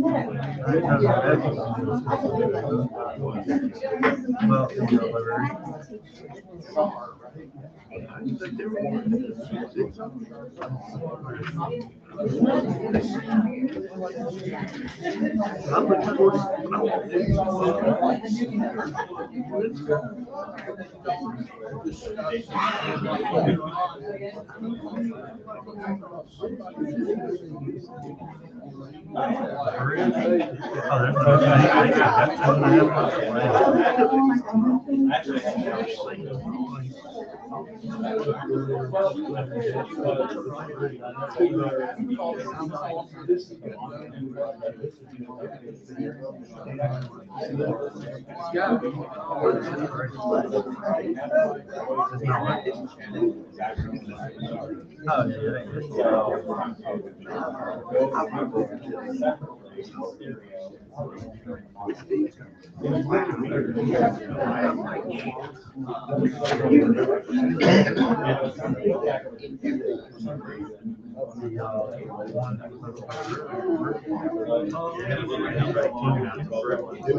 It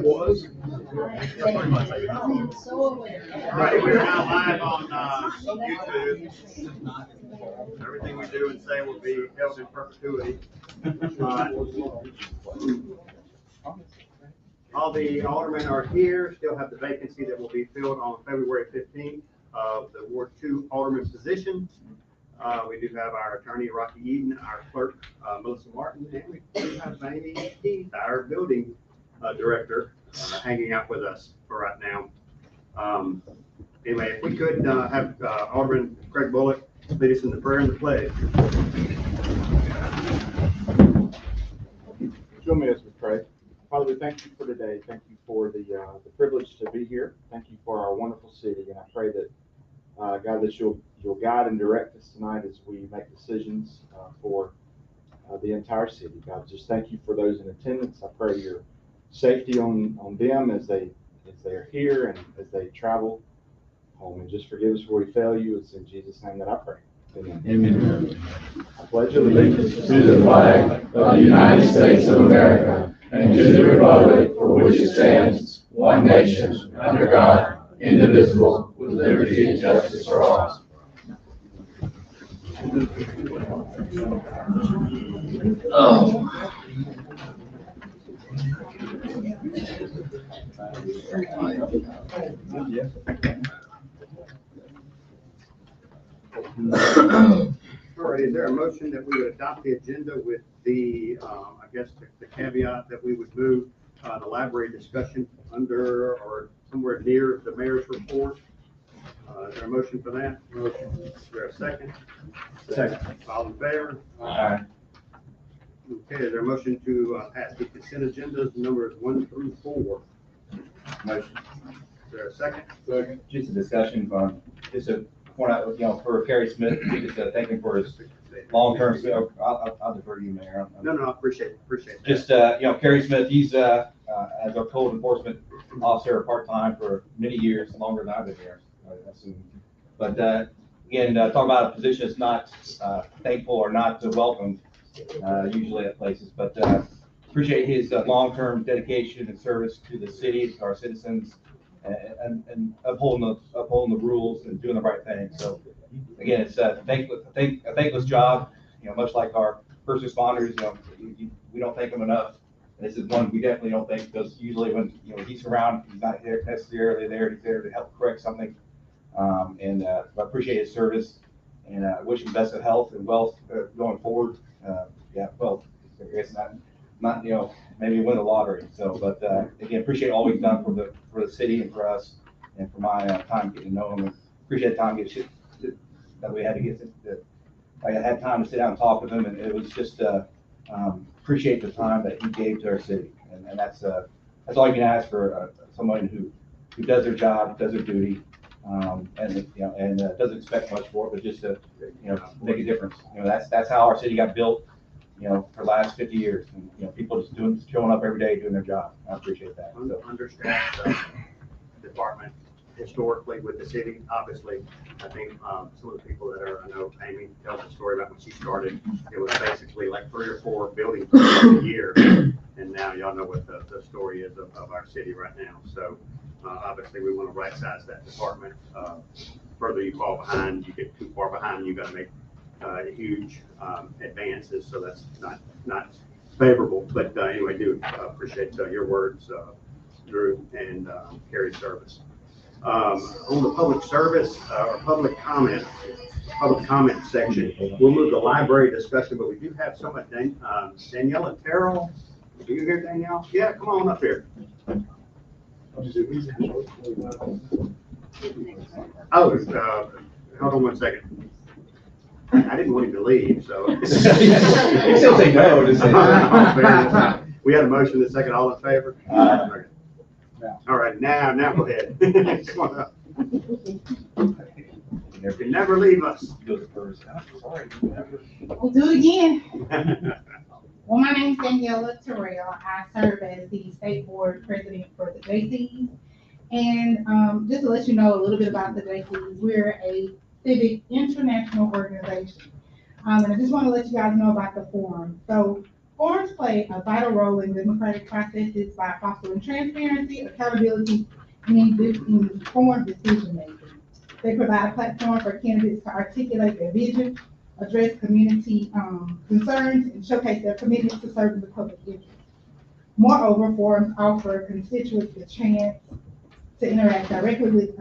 was. Right, we're now live on YouTube. Everything we do and say will be held in perpetuity. All the aldermen are here, still have the vacancy that will be filled on February 15th of the Ward 2 alderman position. We do have our attorney, Rocky Eden, our clerk, Melissa Martin, and we do have Amy Keith, our building director, hanging out with us for right now. Anyway, if we could have Alderman Craig Bullock lead us in the prayer and the pledge. Join me as we pray. Father, we thank you for today. Thank you for the privilege to be here. Thank you for our wonderful city. And I pray that, God, that you'll guide and direct us tonight as we make decisions for the entire city. God, just thank you for those in attendance. I pray your safety on them as they are here and as they travel home. And just forgive us where we fail you. It's in Jesus' name that I pray. Amen. Amen. I pledge allegiance To the flag of the United States of America and to the republic for which it stands, one nation, under God, indivisible, with liberty and justice for all. Oh. All right, is there a motion that we would adopt the agenda with the, I guess, the caveat that we would move the library discussion under or somewhere near the mayor's report? Is there a motion for that? Motion. Is there a second? Second. All in favor? Aye. Okay, is there a motion to pass the consent agendas numbers 1 through 4? Motion. Is there a second? Second. Just a discussion, just to point out, for Kerry Smith, we just thank him for his long-term, I'll defer to you, Mayor. No, I appreciate it. Just, Kerry Smith, he's, as our code enforcement officer, part-time for many years, longer than I've been here, I assume. But, again, talk about a position that's not thankful or not welcomed, usually at places, but appreciate his long-term dedication and service to the city, to our citizens, and upholding the rules and doing the right thing. So again, it's a thankless job, much like our first responders, we don't thank them enough. And this is one we definitely don't thank, because usually when, he's around, he's not necessarily there, he's there to help correct something. And I appreciate his service, and wish him best of health and wealth going forward. Well, I guess not, maybe win the lottery. So, but again, appreciate all he's done for the city and for us, and for my time getting to know him. And appreciate the time that we had to get I had time to sit down and talk with him, and it was just appreciate the time that he gave to our city, and that's all you can ask for someone who does their job, does their duty, and doesn't expect much for it, but just to make a difference. That's how our city got built, for the last 50 years, and people just showing up every day doing their job. I appreciate that. So. Understaffed department historically with the city, obviously. I think some of the people that I know, Amy tells a story about when she started, it was basically like 3 or 4 buildings a year, and now y'all know what the story is of our city right now. So obviously we want to right size that department. Further you fall behind, you get too far behind, you got to make huge advances. So that's not favorable. But anyway, do appreciate your words, Drew, and Carrie's service. On the public service or public comment section, we'll move to library discussion, but we do have someone, Danielle and Terrell. Do you hear Danielle? Yeah, come on up here. Oh, hold on one second. I didn't want him to leave, so. You said say no, just say no. We had a motion and a second, all in favor? Okay. All right, now go ahead. Come on up. You can never leave us. We'll do it again. Well, my name is Daniela Terrell. I serve as the state board president for the JCs. And just to let you know a little bit about the JCs, we're a civic international organization. And I just want to let you guys know about the forum. So forums play a vital role in democratic processes by fostering transparency, accountability, and informed decision making. They provide a platform for candidates to articulate their vision, address community concerns, and showcase their commitment to serving the public interest. Moreover, forums offer constituents the chance to interact directly with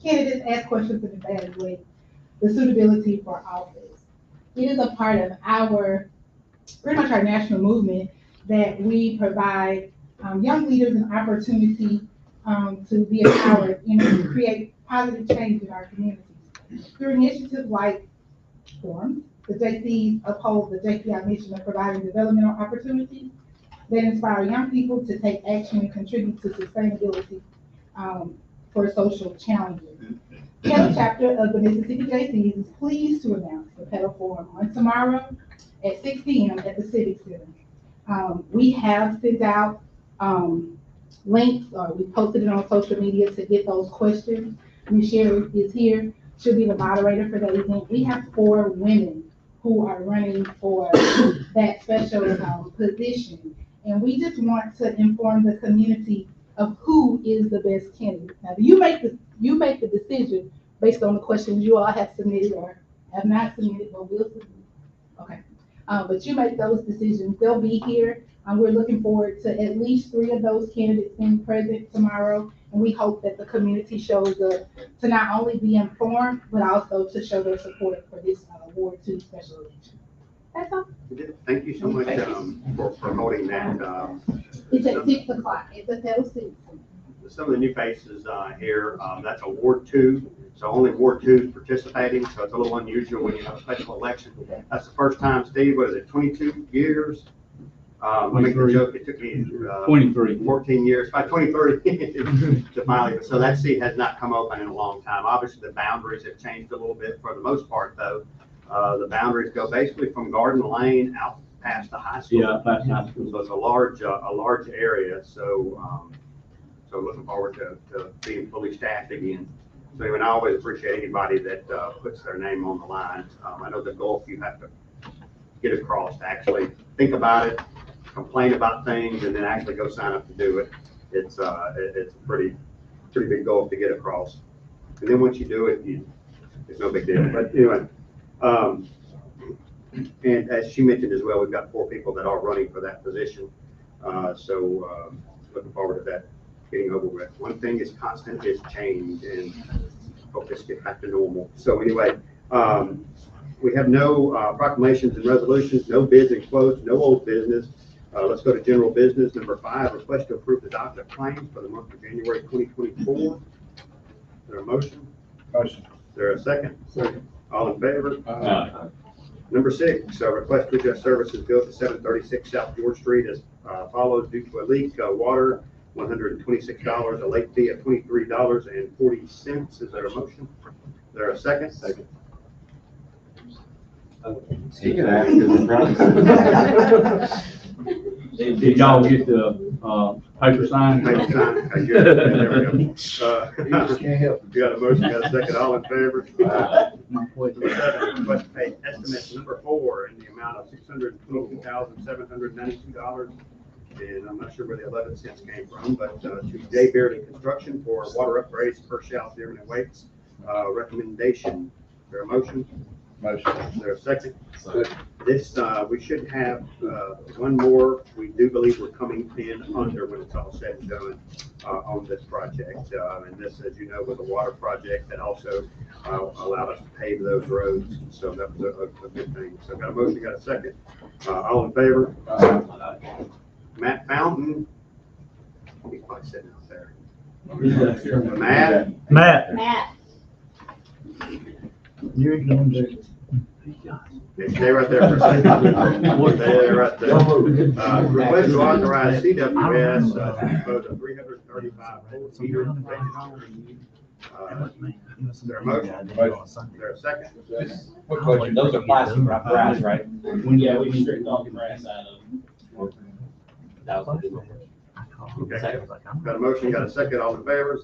candidates, ask questions, and evaluate the suitability for office. It is a part of pretty much our national movement that we provide young leaders an opportunity to be empowered and to create positive change in our communities. Through initiatives like forums, the JCs uphold the JCI mission of providing developmental opportunities that inspire young people to take action and contribute to sustainability for social challenges. Petal chapter of the Mississippi JCs is pleased to announce the Petal Forum on tomorrow at 6 p.m. at the Civic Center. We have sent out links, or we posted it on social media to get those questions. Ms. Sherry is here. She'll be the moderator for that event. We have 4 women who are running for that special position. And we just want to inform the community of who is the best candidate. Now, you make the decision based on the questions you all have submitted or have not submitted, but will submit. Okay. But you make those decisions. They'll be here. We're looking forward to at least 3 of those candidates being present tomorrow. And we hope that the community shows up to not only be informed, but also to show their support for this Ward 2 special election. That's all. Thank you so much for promoting that. It's at 6 o'clock. It's at Petal City. Some of the new faces here, that's a Ward 2, so only Ward 2 is participating, so it's a little unusual when you have a special election. That's the first time, Steve, what is it, 22 years? I make the joke, it took me 14 years, by 2030 to finally, so that seat has not come open in a long time. Obviously, the boundaries have changed a little bit for the most part, though. The boundaries go basically from Garden Lane out past the high school. Yeah, past high school. So it's a large area, so so looking forward to being fully staffed again. So anyway, I always appreciate anybody that puts their name on the line. I know the goal you have to get across to actually think about it, complain about things, and then actually go sign up to do it. It's a pretty big goal to get across. And then once you do it, it's no big deal. But anyway, and as she mentioned as well, we've got 4 people that are running for that position. So looking forward to that getting over with. One thing is constant is change, and hope this gets back to normal. So anyway, we have no proclamations and resolutions, no bids and quotes, no old business. Let's go to general business. Number 5, request to approve the docket of claims for the month of January 2024. Is there a motion? Motion. Is there a second? Second. All in favor? Aye. Number 6, request to adjust services bill to 736 South George Street as follows: due to a leak, water, $126, a late fee of $23.40. Is there a motion? Is there a second? Second. Did y'all get the paper signed? Thank you, Simon. Okay, good. There we go. You just can't help it. You got a motion, got a second, all in favor? Number 7, request to pay estimate number 4 in the amount of $622,792 and I'm not sure where the 11 cents came from, but to J. Beardy Construction for water upgrades per South Dearman and Wakes. Recommendation. Is there a motion? Motion. Is there a second? This, we should have one more. We do believe we're coming in under when it's all said and done on this project. And this, as you know, was a water project that also allowed us to pave those roads. So that was a good thing. So got a motion, got a second. All in favor? Matt Fountain. He's probably sitting out there. Matt? Matt. Stay right there for a second. Stay right there. Request to authorize CWS to vote a 335 volt meter registry. Is there a motion? Is there a second? Quick question, those are plastic, not brass, right? Yeah, we stripped all the grass out of them. That was a good one. Okay. Got a motion, got a second, all in favor?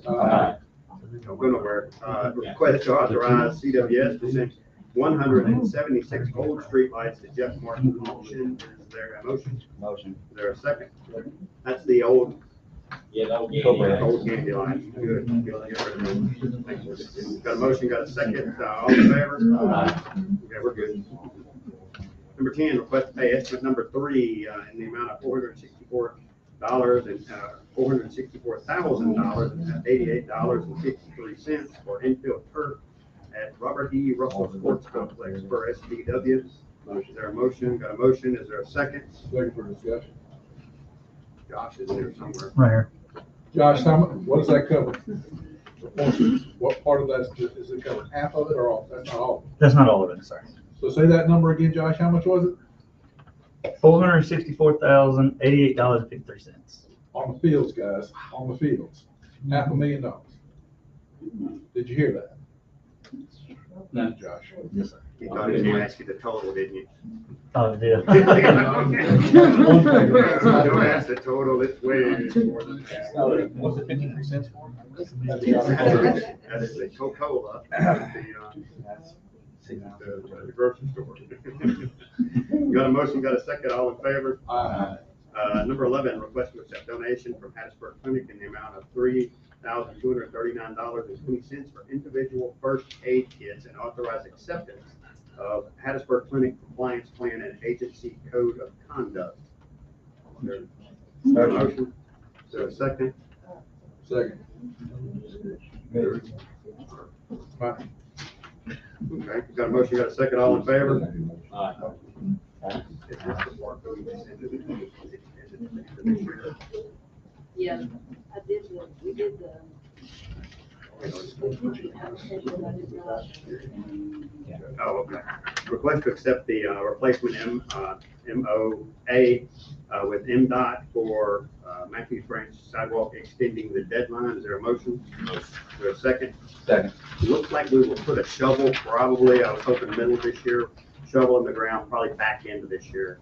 Don't go nowhere. Request to authorize CWS to send 176 old streetlights to Jeff Martin auction. Is there a motion? Motion. Is there a second? That's the old Yeah, that was old candy line. Good. Get rid of them. Got a motion, got a second, all in favor? Okay, we're good. Number 10, request to pay estimate number 3 in the amount of $464 and $464,000 and $88.53 for infield turf at Robert E. Russell Sports Complex for SDW. Is there a motion? Got a motion? Is there a second? Second for discussion. Josh is there somewhere. Right here. Josh, what does that cover? What part of that is it cover? Half of it or all? That's not all. That's not all of it, sorry. So say that number again, Josh. How much was it? $464,088.53. On the fields, guys, on the fields. $500,000. Did you hear that? No. Josh. Yes, sir. You thought he was gonna ask you the total, didn't you? Oh, yeah. Don't ask the total, it's way more than that. What's the 53 cents for? That is a Coca-Cola at the grocery store. Got a motion, got a second, all in favor? Number 11, request to accept donation from Hattiesburg Clinic in the amount of $3,239.20 for individual first aid kits and authorize acceptance of Hattiesburg Clinic compliance plan and agency code of conduct. Is there a motion? Is there a second? Second. Fine. Okay, got a motion, got a second, all in favor? Is this the part that we send to the Yeah, I did we did the. Oh, okay. Request to accept the replacement MOA with MDOT for Matthews Branch sidewalk extending the deadline. Is there a motion? Is there a second? Second. Looks like we will put a shovel probably, I was hoping middle of this year, shovel in the ground, probably back end of this year.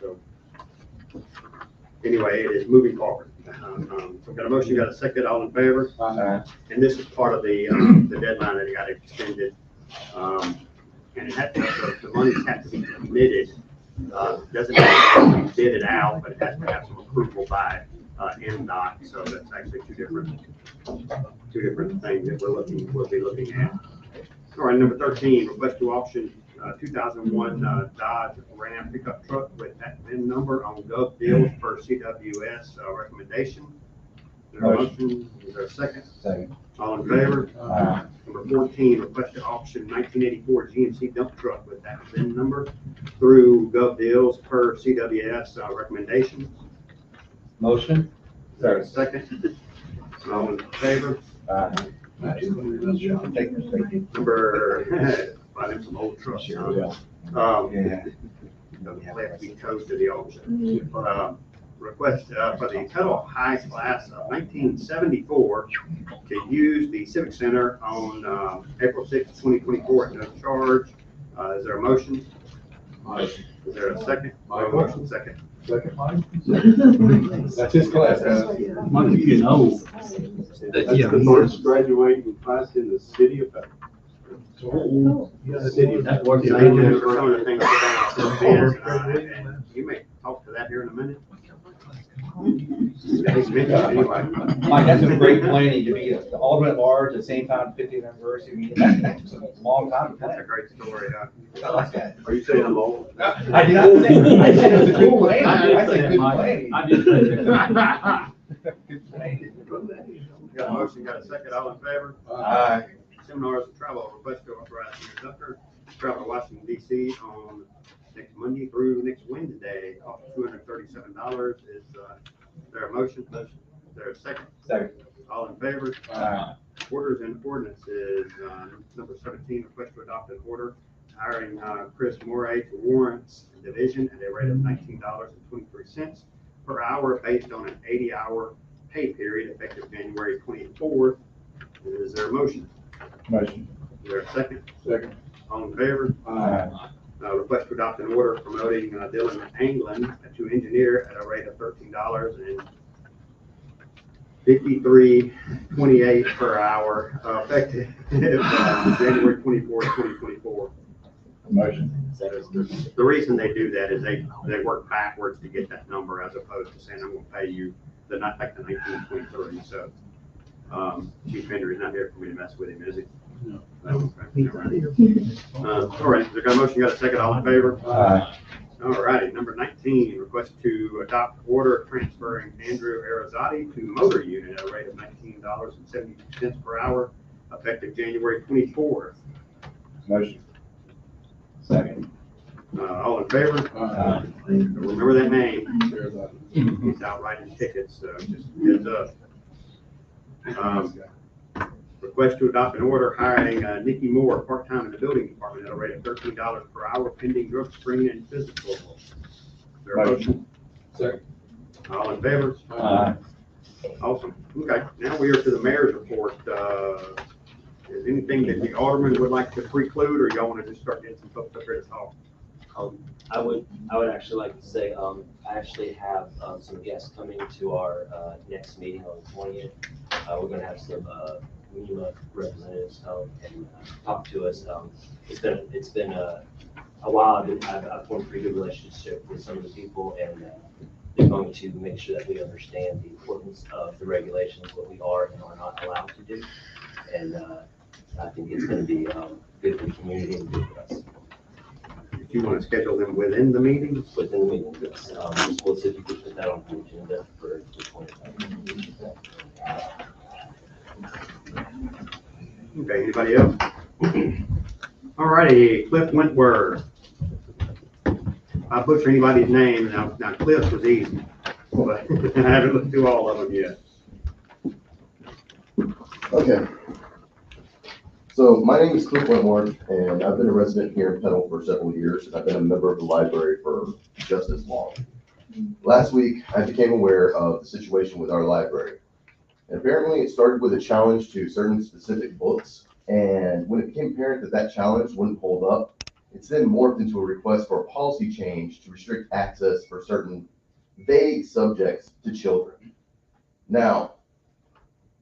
So anyway, it is moving forward. So got a motion, got a second, all in favor? And this is part of the deadline that got extended. And it had to, the monies have to be committed. Doesn't have to be bidded out, but it has to have some approval by MDOT. So that's actually two different things that we'll be looking at. All right, number 13, request to auction 2001 Dodge Ram pickup truck with that VIN number on Gov Deals per CWS recommendation. Is there a motion? Is there a second? Second. All in favor? Number 14, request to auction 1984 GMC dump truck with that VIN number through Gov Deals per CWS recommendations. Motion. Is there a second? All in favor? Number, buy them some old trucks. Yeah. Doesn't have to be towed to the auction. Request for the Tuttle High Class of 1974 to use the Civic Center on April 6, 2024 at no charge. Is there a motion? Is there a second? Motion second. Second, Mike? That's his class, guys. Mike, you getting old. That's the first graduating class in the city of Pembroke. That works. Thank you for some of the things about this. And you may talk to that here in a minute. He's mentioned anyway. Mike, that's a great planning to be the alderman at large at the same time, 50th anniversary. I mean, that's a long time to That's a plan. great story, huh? I like that. Are you saying I'm old? I did not say, I said it was a good planning. I said good planning. I just said that. Good planning. Got a motion, got a second, all in favor? Aye. Seminars and travel, request to authorize Mayor Tucker to travel to Washington DC on next Monday through next Wednesday, cost $237. Is there a motion? Is there a second? Second. All in favor? Aye. Orders and ordinances, number 17, request to adopt an order hiring Chris Moray to warrants division at a rate of $19.23 per hour based on an 80-hour pay period effective January 24th. Is there a motion? Motion. Is there a second? Second. All in favor? Aye. Request to adopt an order promoting Dylan Anglin to engineer at a rate of $13.53.28 per hour, effective January 24th, 2024. Motion. The reason they do that is they work backwards to get that number as opposed to saying, I'm gonna pay you the 1923. So, Chief Henry's not here for me to mess with him, is he? No. Okay, all right. All right, there got a motion, got a second, all in favor? Aye. All righty, number 19, request to adopt order transferring Andrew Arizati to motor unit at a rate of $19.72 per hour, effective January 24th. Motion. Second. All in favor? Aye. Remember that name. He's out writing tickets, so just heads up. Request to adopt an order hiring Nikki Moore, part-time in the building department at a rate of $13 per hour pending drug screen and physical. Is there a motion? Second. All in favor? Aye. Awesome. Okay, now we are to the mayor's report. Is anything that the alderman would like to preclude, or y'all want to just start getting some folks up here to talk? I would actually like to say, I actually have some guests coming to our next meeting on the 20th. We're gonna have some WEMA representatives come and talk to us. It's been a while. I've formed a pretty good relationship with some of the people, and they're going to make sure that we understand the importance of the regulations, what we are and are not allowed to do. And I think it's gonna be good for the community and good for us. If you want to schedule them within the meeting, Within the meeting, we'll see if you could put that on the agenda for the 25th. okay, anybody else? All righty, Cliff Wentworth. I butcher anybody's name, now Cliff's was easy, but I haven't looked through all of them yet. Okay. So my name is Cliff Wentworth, and I've been a resident here in Petal for several years, and I've been a member of the library for just as long. Last week, I became aware of the situation with our library. And apparently, it started with a challenge to certain specific books, and when it became apparent that that challenge wouldn't hold up, it's then morphed into a request for a policy change to restrict access for certain vague subjects to children. Now,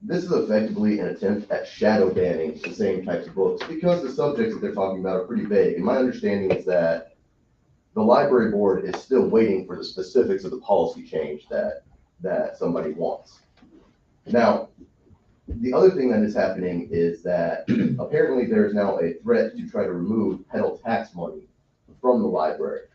this is effectively an attempt at shadow banning the same types of books because the subjects that they're talking about are pretty vague. And my understanding is that the library board is still waiting for the specifics of the policy change that somebody wants. Now, the other thing that is happening is that apparently there is now a threat to try to remove Petal tax money from the library.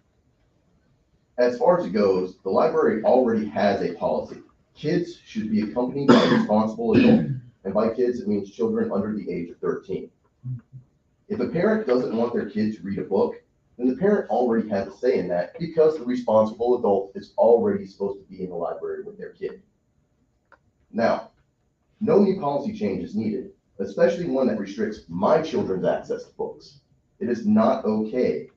As far as it goes, the library already has a policy. Kids should be accompanied by a responsible adult. And by kids, it means children under the age of 13. If a parent doesn't want their kid to read a book, then the parent already has a say in that because the responsible adult is already supposed to be in the library with their kid. Now, no new policy change is needed, especially one that restricts my children's access to books. It is not okay.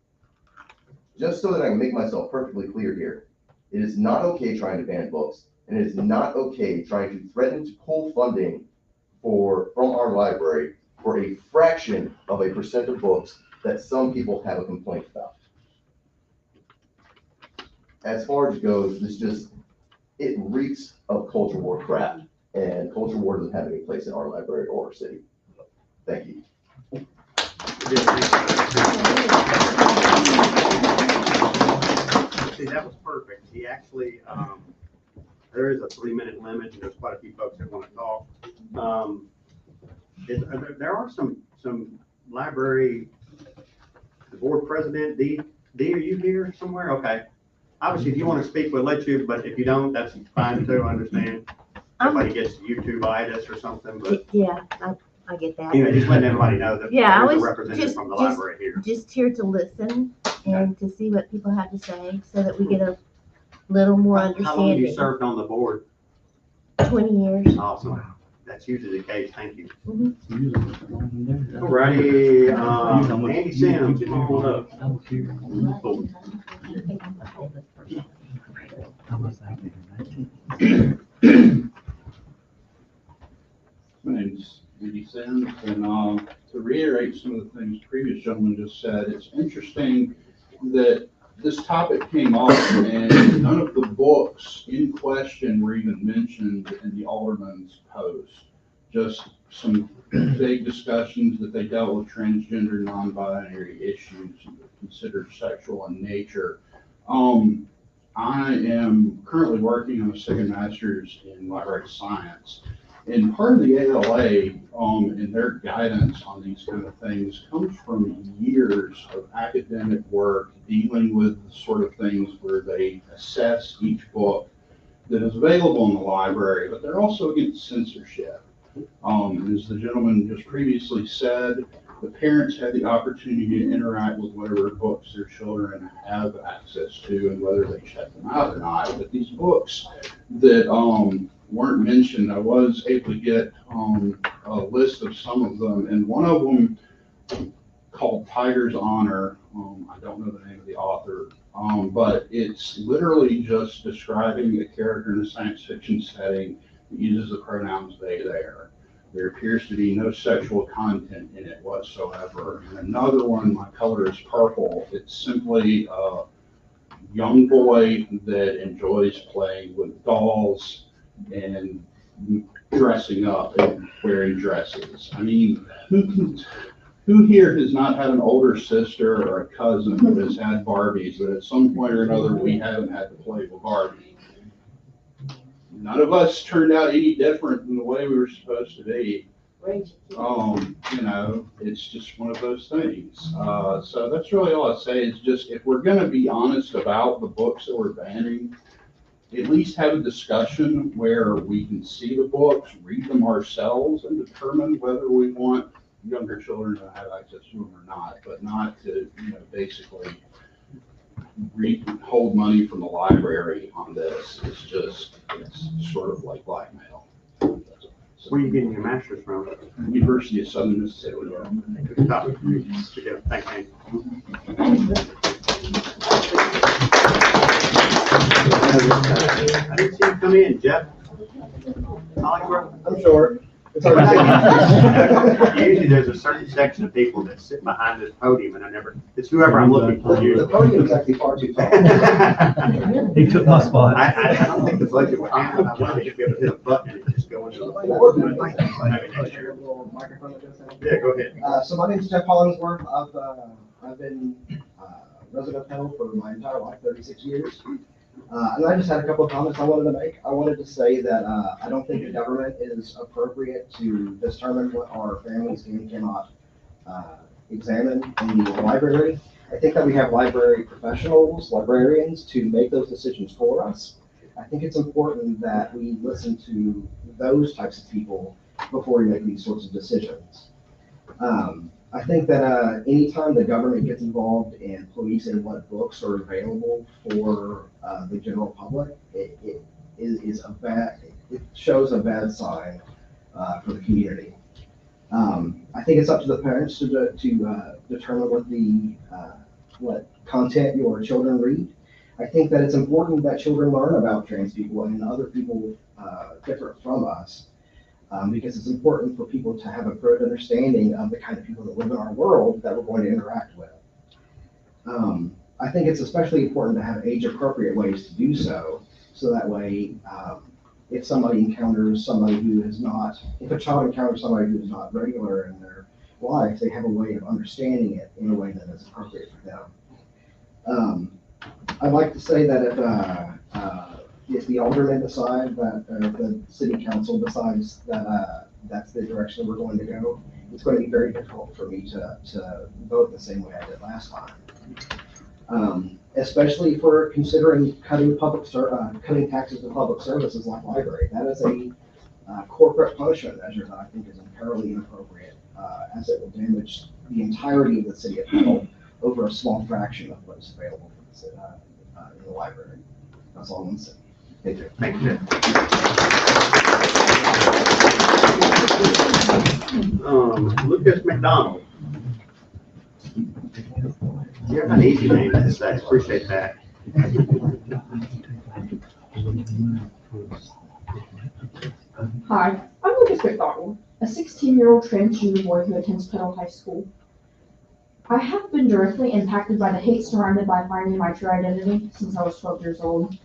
Just so that I can make myself perfectly clear here, it is not okay trying to ban books. And it is not okay trying to threaten to pull funding from our library for a fraction of a percent of books that some people have a complaint about. As far as it goes, it reeks of culture war crap, and culture war doesn't have any place in our library or our city. Thank you. See, that was perfect. He actually, there is a 3-minute limit, and there's quite a few folks that want to talk. There are some library, the board president, Dee, are you here somewhere? Okay. Obviously, if you want to speak, we'll let you, but if you don't, that's fine too, I understand. Somebody gets YouTube-itis or something, but, Yeah, I get that. just letting everybody know that Yeah, I there's a was representative from the library here. Just here to listen and to see what people have to say so that we get a little more How long have you understanding. served on the board? 20 years. Awesome. That's usually the case, thank you. Mhm. Alrighty, Andy Sims, come on up. My name's Andy Sims, and to reiterate some of the things the previous gentleman just said, it's interesting that this topic came up and none of the books in question were even mentioned in the alderman's post. Just some vague discussions that they dealt with transgender, non-binary issues considered sexual in nature. I am currently working on a second master's in library science. And part of the ALA and their guidance on these kind of things comes from years of academic work dealing with the sort of things where they assess each book that is available in the library, but they're also against censorship. As the gentleman just previously said, the parents had the opportunity to interact with whatever books their children have access to and whether they check them out or not. But these books that weren't mentioned, I was able to get a list of some of them, and one of them called Tiger's Honor. I don't know the name of the author, but it's literally just describing a character in a science fiction setting that uses the pronouns they, there. There appears to be no sexual content in it whatsoever. And another one, My Color is Purple, it's simply a young boy that enjoys playing with dolls and dressing up and wearing dresses. I mean, who here has not had an older sister or a cousin that has had Barbies, but at some point or another, we haven't had to play with Barbie? None of us turned out any different than the way we were supposed to be. It's just one of those things. So that's really all I say is just, if we're gonna be honest about the books that we're banning, at least have a discussion where we can see the books, read them ourselves, and determine whether we want younger children to have access to them or not, but not to, basically hold money from the library on this. It's sort of like blackmail. Where are you getting your master's from? University of Southern Mississippi. Good stuff. Good deal. Thanks, Andy. I didn't see you come in, Jeff. I'm short. It's all right. Usually there's a certain section of people that sit behind this podium, and it's whoever I'm looking for. The podium is actually far too tall. He took my spot. I don't think the budget would handle it. I wonder if you'd be able to hit a button and just go into the board. Maybe next year. Yeah, go ahead. So my name is Jeff Hollingsworth. I've been resident of Pennell for my entire life, 36 years. And I just had a couple of comments I wanted to make. I wanted to say that I don't think the government is appropriate to determine what our families can and cannot examine in the library. I think that we have library professionals, librarians, to make those decisions for us. I think it's important that we listen to those types of people before we make these sorts of decisions. I think that anytime the government gets involved in policing what books are available for the general public, it shows a bad sign for the community. I think it's up to the parents to determine what content your children read. I think that it's important that children learn about trans people and other people different from us. Because it's important for people to have a good understanding of the kind of people that live in our world that we're going to interact with. I think it's especially important to have age-appropriate ways to do so that way, if somebody encounters somebody who is not, if a child encounters somebody who is not regular in their life, they have a way of understanding it in a way that is appropriate for them. I'd like to say that if if the aldermen decide that, the city council decides that, that's the direction we're going to go, it's going to be very difficult for me to vote the same way I did last time. Especially for considering cutting cutting taxes to public services like library. That is a corporate punishment measure that I think is entirely inappropriate, as it will damage the entirety of the city of Petal over a small fraction of what is available for the, in the library. That's all I'm saying. Thank you. Thank you. Lucas McDonald. You have an easy name to say. Appreciate that. Hi, I'm Lucas McDonald, a 16-year-old transgender boy who attends Petal High School. I have been directly impacted by the hate surrounded by finding my true identity since I was 12 years old.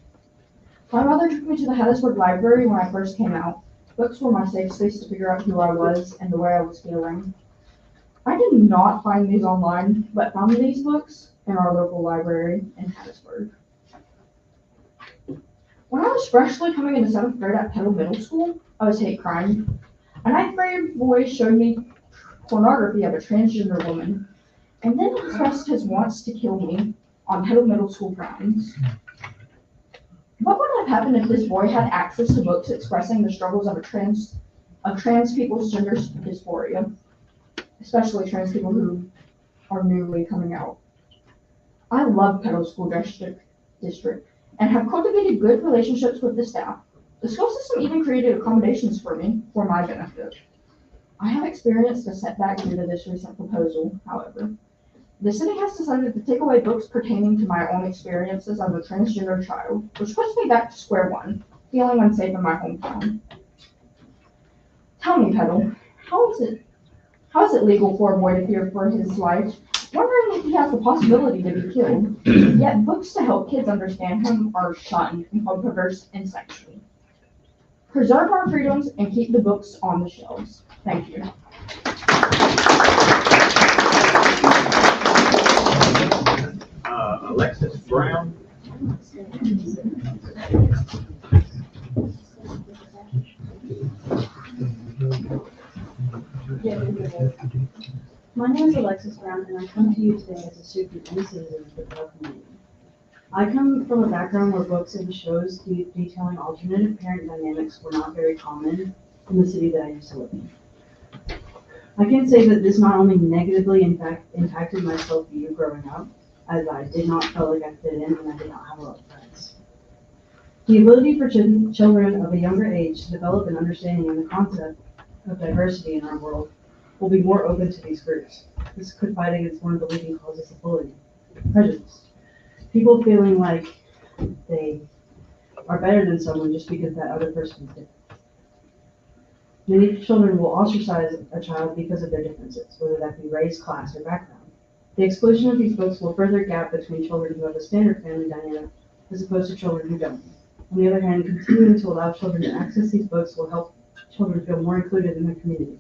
My mother took me to the Hattiesburg Library when I first came out. Books were my safe space to figure out who I was and the way I was feeling. I did not find these online, but found these books in our local library in Hattiesburg. When I was freshly coming into 7th grade at Petal Middle School, I was hate crime. A 9th grade boy showed me pornography of a transgender woman, and then expressed his wants to kill me on Petal Middle School grounds. What would have happened if this boy had access to books expressing the struggles of trans people's gender dysphoria, especially trans people who are newly coming out? I love Petal School District and have cultivated good relationships with the staff. The school system even created accommodations for me for my benefit. I have experienced a setback due to this recent proposal, however. The city has decided to take away books pertaining to my own experiences as a transgender child, which puts me back to square one, feeling unsafe in my hometown. Tell me, Petal, how is it legal for a boy to fear for his life, wondering if he has the possibility to be killed, yet books to help kids understand him are shunned and called perverse and sexual? Preserve our freedoms and keep the books on the shelves. Thank you. Alexis Brown. My name is Alexis Brown, and I come to you today as a student and citizen of the Petal community. I come from a background where books and shows detailing alternative parent dynamics were not very common in the city that I used to live in. I can say that this not only negatively impacted my self-view growing up, as I did not feel like I fit in and I did not have a lot of friends. The ability for children of a younger age to develop an understanding and the concept of diversity in our world will be more open to these groups. This could fight against one of the leading causes of bullying, prejudice. People feeling like they are better than someone just because that other person is different. Many children will ostracize a child because of their differences, whether that be race, class, or background. The exclusion of these books will further gap between children who have a standard family dynamic as opposed to children who don't. On the other hand, continuing to allow children to access these books will help children feel more included in the community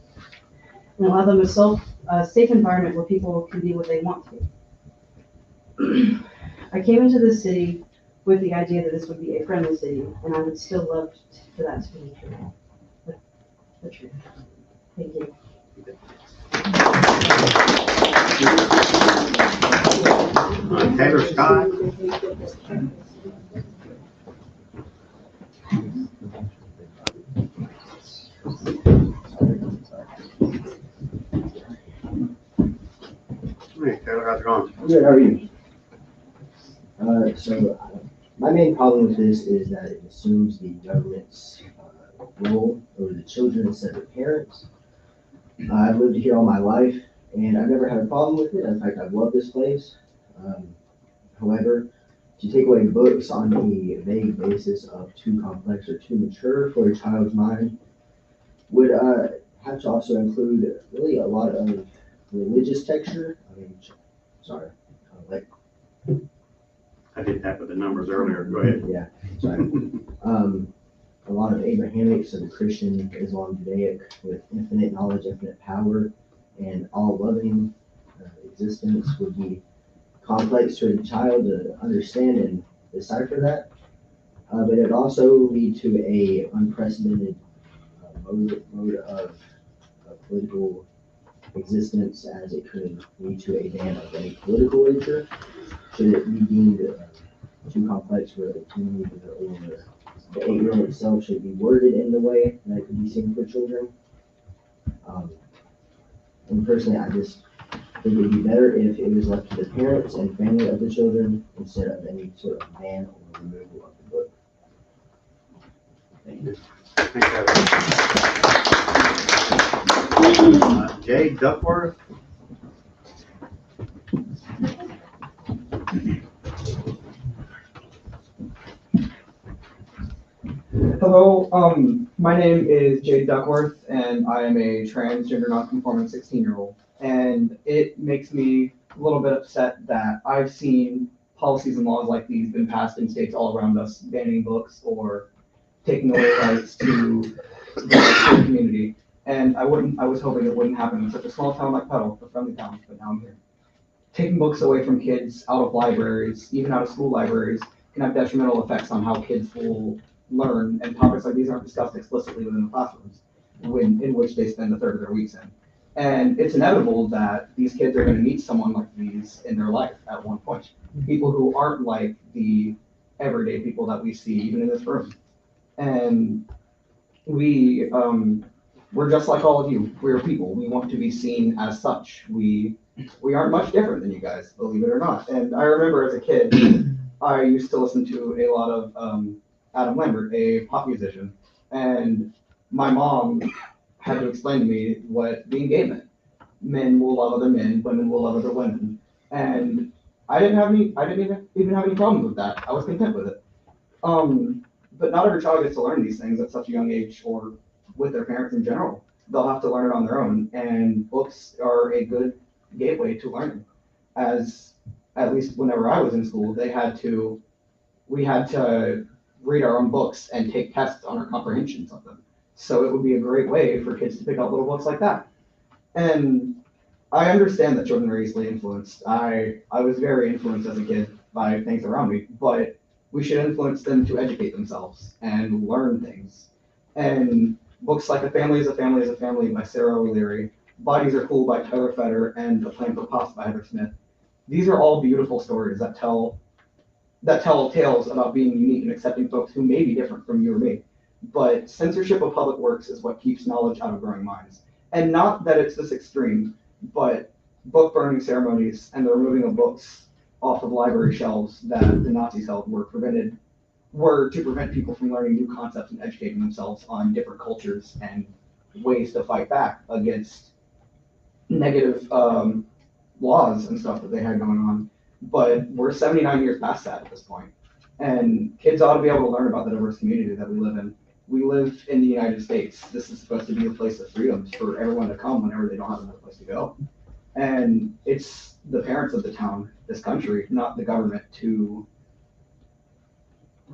and allow them a safe environment where people can be what they want to be. I came into this city with the idea that this would be a friendly city, and I would still love for that to be true. The truth. Thank you. Taylor Scott. Hey, Taylor, how's it going? Good, how are you? My main problem with this is that it assumes the government's role over the children instead of parents. I've lived here all my life, and I've never had a problem with it. In fact, I've loved this place. However, to take away books on a vague basis of too complex or too mature for a child's mind would have to also include really a lot of religious texture. I did that with the numbers earlier. Go ahead. Yeah, sorry. A lot of Abrahamic, so the Christian, Islam, Judaic, with infinite knowledge, infinite power, and all-loving existence would be complex for a child to understand and decipher that. but it would also lead to a unprecedented mode of political existence, as it could lead to a ban of any political nature, should it be deemed too complex for a teenager, or the 8-year-old itself should be worded in the way that it could be seen for children. And personally, I just think it would be better if it was left to the parents and family of the children instead of any sort of ban or removal of the book. Thank you. Jay Duckworth. Hello, my name is Jade Duckworth, and I am a transgender non-conforming 16-year-old. And it makes me a little bit upset that I've seen policies and laws like these been passed in states all around us, banning books or taking away rights to the community. And I was hoping it wouldn't happen in such a small town like Petal, a friendly town, but now I'm here. Taking books away from kids out of libraries, even out of school libraries, can have detrimental effects on how kids will learn, and topics like these aren't discussed explicitly within the classrooms in which they spend a third of their weeks in. And it's inevitable that these kids are going to meet someone like these in their life at one point. People who aren't like the everyday people that we see even in this room. And we're just like all of you. We're people. We want to be seen as such. We aren't much different than you guys, believe it or not. And I remember as a kid, I used to listen to a lot of Adam Lambert, a pop musician, and my mom had to explain to me what being gay meant. Men will love other men, women will love other women, and I didn't even have any problems with that. I was content with it. But not every child gets to learn these things at such a young age, or with their parents in general. They'll have to learn it on their own, and books are a good gateway to learning. As at least whenever I was in school, we had to read our own books and take tests on our comprehensions of them. So it would be a great way for kids to pick up little books like that. And I understand that children are easily influenced. I was very influenced as a kid by things around me, but we should influence them to educate themselves and learn things. And books like A Family is a Family is a Family by Sarah O'Leary, Bodies Are Cool by Tyler Fetter, and A Plan for Pasta by Heather Smith. These are all beautiful stories that tell tales about being unique and accepting folks who may be different from you or me. But censorship of public works is what keeps knowledge out of growing minds. And not that it's this extreme, but book burning ceremonies and the removing of books off of library shelves that the Nazis held were to prevent people from learning new concepts and educating themselves on different cultures and ways to fight back against negative laws and stuff that they had going on. But we're 79 years past that at this point. And kids ought to be able to learn about the diverse community that we live in. We live in the United States. This is supposed to be a place of freedoms for everyone to come whenever they don't have another place to go. And it's the parents of the town, this country, not the government, to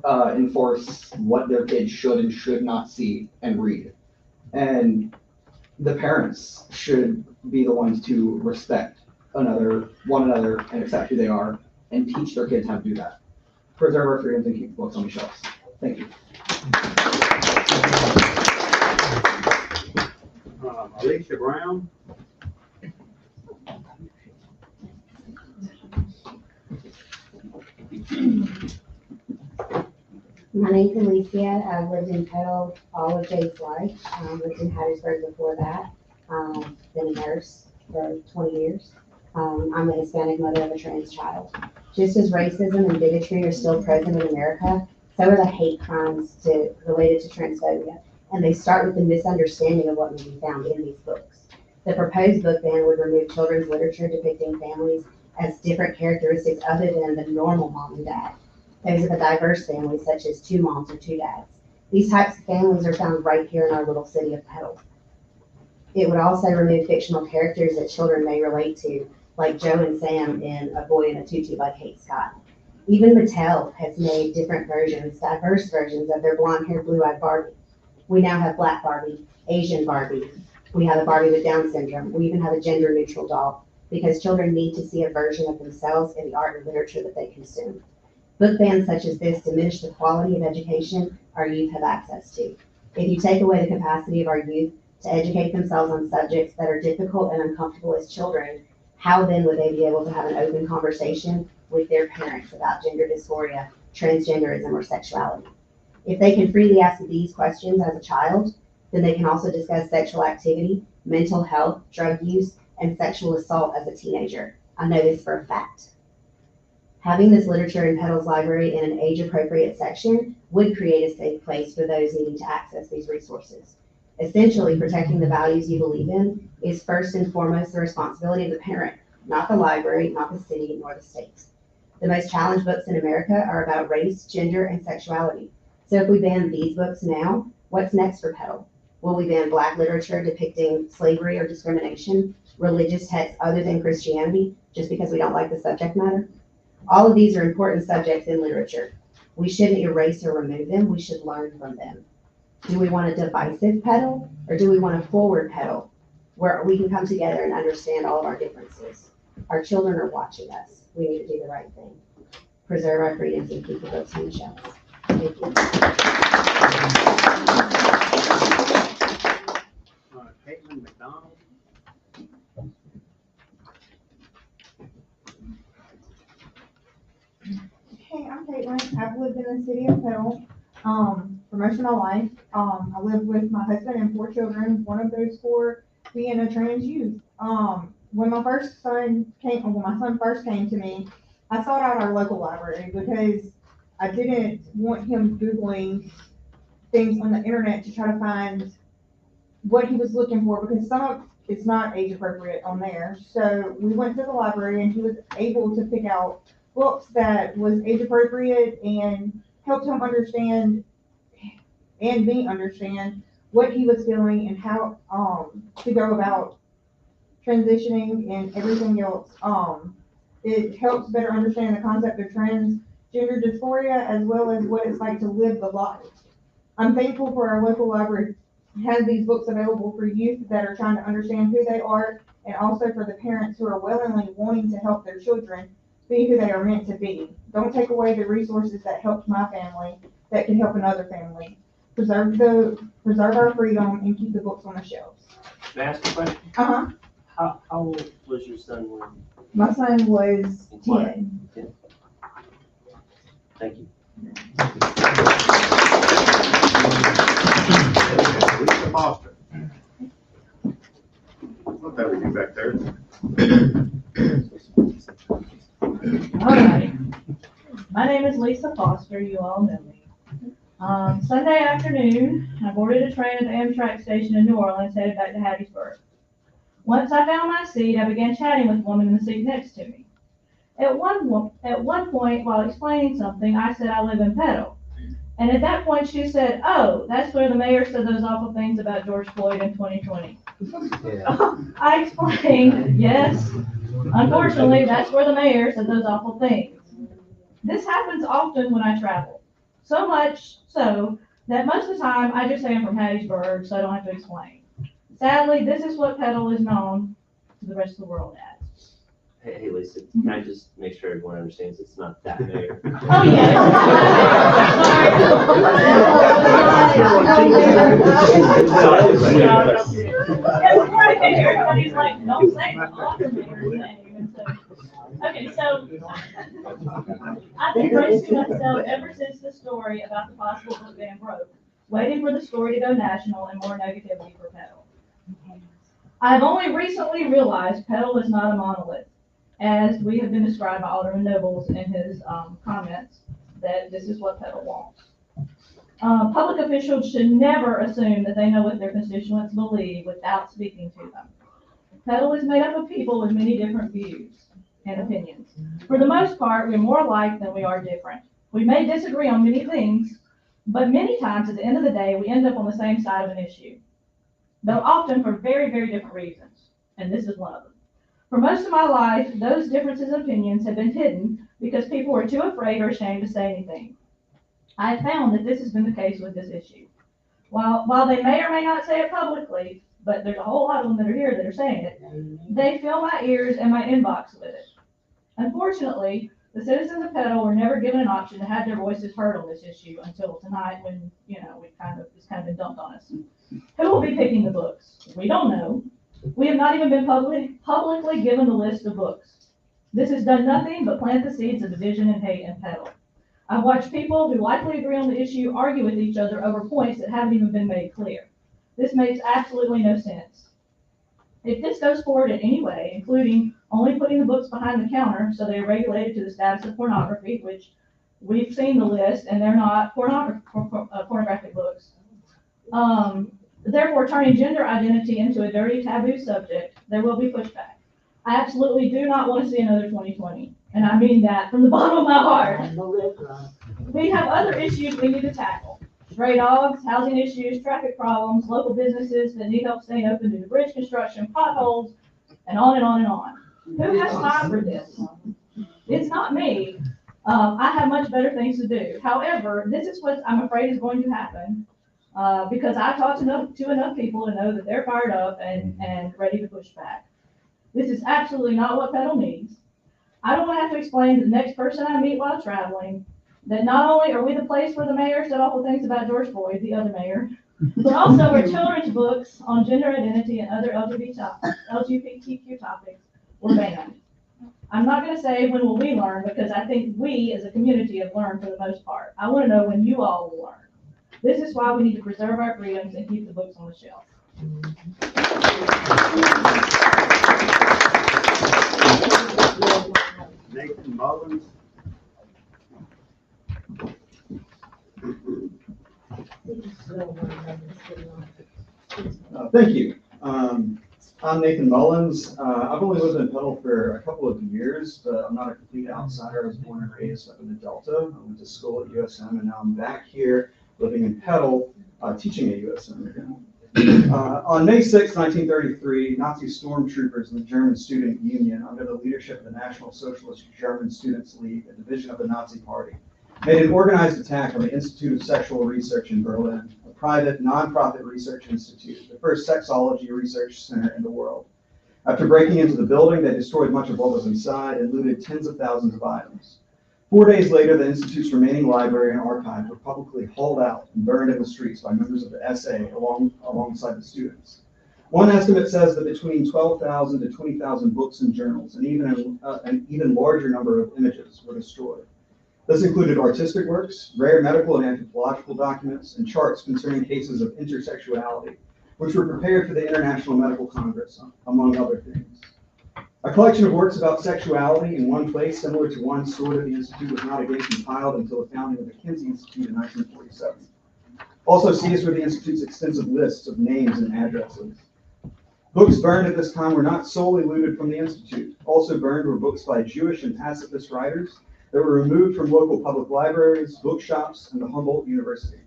enforce what their kids should and should not see and read. And the parents should be the ones to respect one another, and accept who they are, and teach their kids how to do that. Preserve our freedoms and keep books on the shelves. Thank you. Alicia Brown. My name's Alicia. I've lived in Petal all of Jade's life. Lived in Hattiesburg before that. Been a nurse for 20 years. I'm the Hispanic mother of a trans child. Just as racism and bigotry are still present in America, so are the hate crimes related to transphobia. And they start with the misunderstanding of what may be found in these books. The proposed book ban would remove children's literature depicting families as different characteristics other than the normal mom and dad. Those of a diverse family, such as 2 moms or 2 dads. These types of families are found right here in our little city of Petal. It would also remove fictional characters that children may relate to, like Joe and Sam in A Boy in a Tutu by Kate Scott. Even Mattel has made different versions, diverse versions of their blonde-haired, blue-eyed Barbie. We now have Black Barbie, Asian Barbie. We have a Barbie with Down syndrome. We even have a gender-neutral doll, because children need to see a version of themselves in the art and literature that they consume. Book bans such as this diminish the quality of education our youth have access to. If you take away the capacity of our youth to educate themselves on subjects that are difficult and uncomfortable as children, how then would they be able to have an open conversation with their parents about gender dysphoria, transgenderism, or sexuality? If they can freely ask these questions as a child, then they can also discuss sexual activity, mental health, drug use, and sexual assault as a teenager. I know this for a fact. Having this literature in Petal's library in an age-appropriate section would create a safe place for those needing to access these resources. Essentially, protecting the values you believe in is first and foremost the responsibility of the parent, not the library, not the city, nor the state. The most challenged books in America are about race, gender, and sexuality. So if we ban these books now, what's next for Petal? Will we ban Black literature depicting slavery or discrimination, religious texts other than Christianity, just because we don't like the subject matter? All of these are important subjects in literature. We shouldn't erase or remove them, we should learn from them. Do we want a divisive Petal, or do we want a forward Petal, where we can come together and understand all of our differences? Our children are watching us. We need to do the right thing. Preserve our freedoms and keep the books on the shelves. Thank you. Caitlin McDonald. Hey, I'm Caitlin. I've lived in the city of Petal for most of my life. I live with my husband and 4 children, one of those 4 being a trans youth. When my son first came to me, I sought out our local library because I didn't want him Googling things on the internet to try to find what he was looking for, because some of it's not age appropriate on there. So we went to the library and he was able to pick out books that was age appropriate and helped him understand and me understand what he was feeling and how to go about transitioning and everything else. It helps better understand the concept of transgender dysphoria as well as what it's like to live the life. I'm thankful for our local library has these books available for youth that are trying to understand who they are, and also for the parents who are willingly wanting to help their children be who they are meant to be. Don't take away the resources that helped my family that can help another family. Preserve our freedom and keep the books on the shelves. May I ask a question? Uh-huh. How old was your son when? My son was 10. Thank you. Lisa Foster. Look over you back there. All right. My name is Lisa Foster. You all know me. Sunday afternoon, I boarded a train at the Amtrak station in New Orleans, headed back to Hattiesburg. Once I found my seat, I began chatting with the woman in the seat next to me. At one point, while explaining something, I said I live in Petal. And at that point, she said, "Oh, that's where the mayor said those awful things about George Floyd in 2020. Yeah. I explained, yes, unfortunately, that's where the mayor said those awful things. This happens often when I travel. So much so that most of the time I just say I'm from Hattiesburg, so I don't have to explain. Sadly, this is what Petal is known to the rest of the world as." Hey, Lisa, can I just make sure everyone understands it's not that mayor? Oh, yeah. Everybody's like, don't say it. Okay, so I've been bracing myself ever since the story about the possible book ban broke, waiting for the story to go national and more negativity for Petal. I've only recently realized Petal is not a monolith, as we have been described by Alderman Nobles in his comments, that this is what Petal wants. Public officials should never assume that they know what their constituents believe without speaking to them. Petal is made up of people with many different views and opinions. For the most part, we're more alike than we are different. We may disagree on many things, but many times at the end of the day, we end up on the same side of an issue, though often for very, very different reasons, and this is one of them. For most of my life, those differences in opinions have been hidden because people were too afraid or ashamed to say anything. I have found that this has been the case with this issue. While they may or may not say it publicly, but there's a whole lot of them that are here that are saying it, they fill my ears and my inbox with it. Unfortunately, The citizens of Petal were never given an option to have their voices heard on this issue until tonight when, it's kind of been dumped on us. Who will be picking the books? We don't know. We have not even been publicly given the list of books. This has done nothing but plant the seeds of division and hate in Petal. I've watched people who likely agree on the issue argue with each other over points that haven't even been made clear. This makes absolutely no sense. If this goes forward in any way, including only putting the books behind the counter so they are regulated to the status of pornography, which we've seen the list and they're not pornographic books, therefore turning gender identity into a dirty taboo subject, there will be pushback. I absolutely do not want to see another 2020, and I mean that from the bottom of my heart. We have other issues we need to tackle. Stray dogs, housing issues, traffic problems, local businesses that need help staying open due to bridge construction, potholes, and on and on and on. Who has time for this? It's not me. I have much better things to do. However, this is what I'm afraid is going to happen because I've talked to enough people to know that they're fired up and ready to push back. This is absolutely not what Petal needs. I don't want to have to explain to the next person I meet while traveling that not only are we the place where the mayor said awful things about George Floyd, the other mayor, but also where children's books on gender identity and other LGBTQ topics were banned. I'm not going to say when will we learn because I think we as a community have learned for the most part. I want to know when you all will learn. This is why we need to preserve our freedoms and keep the books on the shelf. Nathan Mullins. Thank you. I'm Nathan Mullins. I've only lived in Petal for a couple of years, but I'm not a complete outsider. I was born and raised up in the Delta. I went to school at USM, and now I'm back here living in Petal, teaching at USM again. On May 6, 1933, Nazi stormtroopers in the German Student Union, under the leadership of the National Socialist German Students' League, a division of the Nazi Party, made an organized attack on the Institute of Sexual Research in Berlin, a private, non-profit research institute, the first sexology research center in the world. After breaking into the building, they destroyed much of what was inside and looted tens of thousands of items. 4 days later, the institute's remaining library and archives were publicly hauled out and burned in the streets by members of the SA alongside the students. One estimate says that between 12,000 to 20,000 books and journals, and even an even larger number of images were destroyed. This included artistic works, rare medical and anthropological documents, and charts concerning cases of intersexuality, which were prepared for the International Medical Congress, among other things. A collection of works about sexuality in one place, similar to one stored at the Institute, was not again compiled until the founding of the Kinsey Institute in 1947. Also seized were the Institute's extensive lists of names and addresses. Books burned at this time were not solely looted from the Institute. Also burned were books by Jewish and pacifist writers that were removed from local public libraries, bookshops, and the Humboldt University.